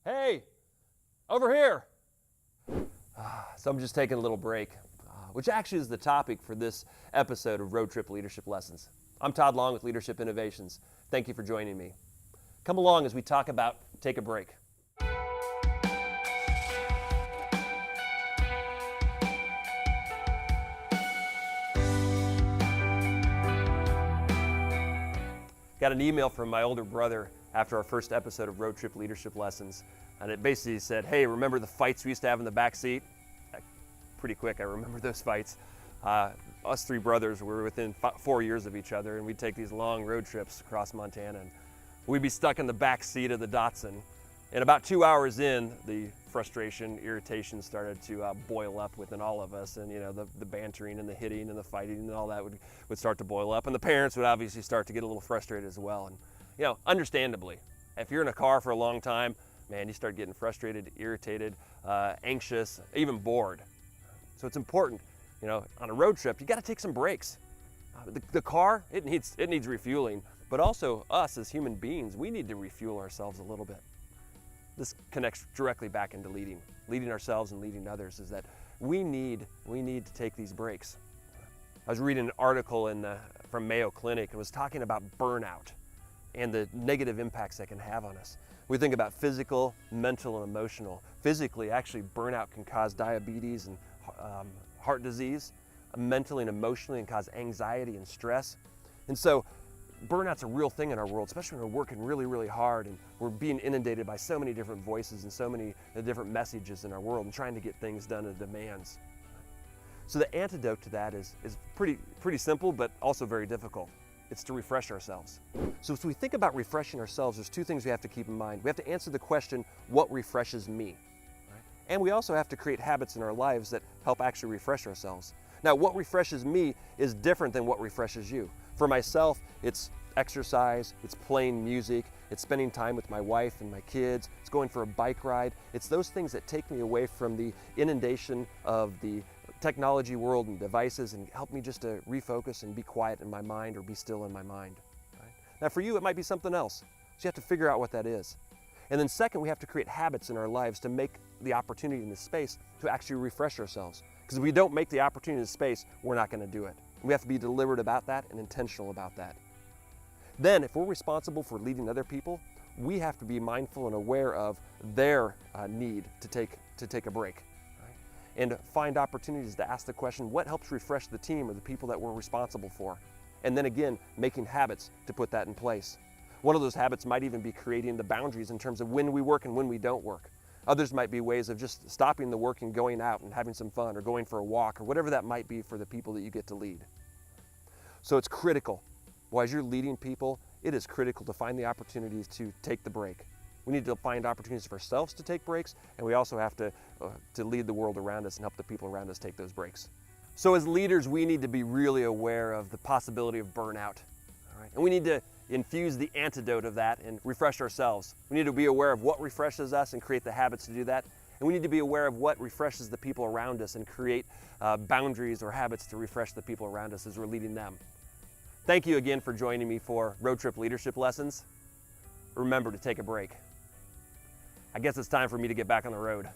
Hey, over here. So I'm just taking a little break, which actually is the topic for this episode of Road Trip Leadership Lessons. I'm Todd Long with Leadership Innovations. Thank you for joining me. Come along as we talk about take a break. Got an email from my older brother after our first episode of Road Trip Leadership Lessons, and it basically said, hey, remember the fights we used to have in the back seat? Pretty quick, I remember those fights. Us three brothers were within 4 years of each other, and we'd take these long road trips across Montana, and we'd be stuck in the back seat of the Datsun. And about 2 hours in, the frustration, irritation started to boil up within all of us, and the bantering and the hitting and the fighting and all that would start to boil up, and the parents would obviously start to get a little frustrated as well. And understandably, if you're in a car for a long time, man, you start getting frustrated, irritated, anxious, even bored. So it's important, on a road trip, you got to take some breaks. The car, it needs refueling, but also us as human beings, we need to refuel ourselves a little bit. This connects directly back into leading ourselves and leading others, is that we need to take these breaks. I was reading an article from Mayo Clinic and was talking about burnout and the negative impacts that can have on us. We think about physical, mental, and emotional. Physically, actually, burnout can cause diabetes and heart disease. Mentally and emotionally, it can cause anxiety and stress. And so burnout's a real thing in our world, especially when we're working really, really hard and we're being inundated by so many different voices and so many different messages in our world and trying to get things done and demands. So the antidote to that is pretty simple, but also very difficult. It's to refresh ourselves. So as we think about refreshing ourselves, there's two things we have to keep in mind. We have to answer the question, what refreshes me? Right? And we also have to create habits in our lives that help actually refresh ourselves. Now, what refreshes me is different than what refreshes you. For myself, it's exercise, it's playing music, it's spending time with my wife and my kids, it's going for a bike ride. It's those things that take me away from the inundation of the technology world and devices and help me just to refocus and be quiet in my mind or be still in my mind. Right? Now for you, it might be something else. So you have to figure out what that is. And then second, we have to create habits in our lives to make the opportunity in this space to actually refresh ourselves. Because if we don't make the opportunity in this space, we're not going to do it. We have to be deliberate about that and intentional about that. Then, if we're responsible for leading other people, we have to be mindful and aware of their need to take a break, right? And find opportunities to ask the question, what helps refresh the team or the people that we're responsible for? And then again, making habits to put that in place. One of those habits might even be creating the boundaries in terms of when we work and when we don't work. Others might be ways of just stopping the work and going out and having some fun or going for a walk or whatever that might be for the people that you get to lead. So it's critical. Well, as you're leading people, it is critical to find the opportunities to take the break. We need to find opportunities for ourselves to take breaks, and we also have to lead the world around us and help the people around us take those breaks. So as leaders, we need to be really aware of the possibility of burnout. All right? And we need to infuse the antidote of that and refresh ourselves. We need to be aware of what refreshes us and create the habits to do that. And we need to be aware of what refreshes the people around us and create boundaries or habits to refresh the people around us as we're leading them. Thank you again for joining me for Road Trip Leadership Lessons. Remember to take a break. I guess it's time for me to get back on the road.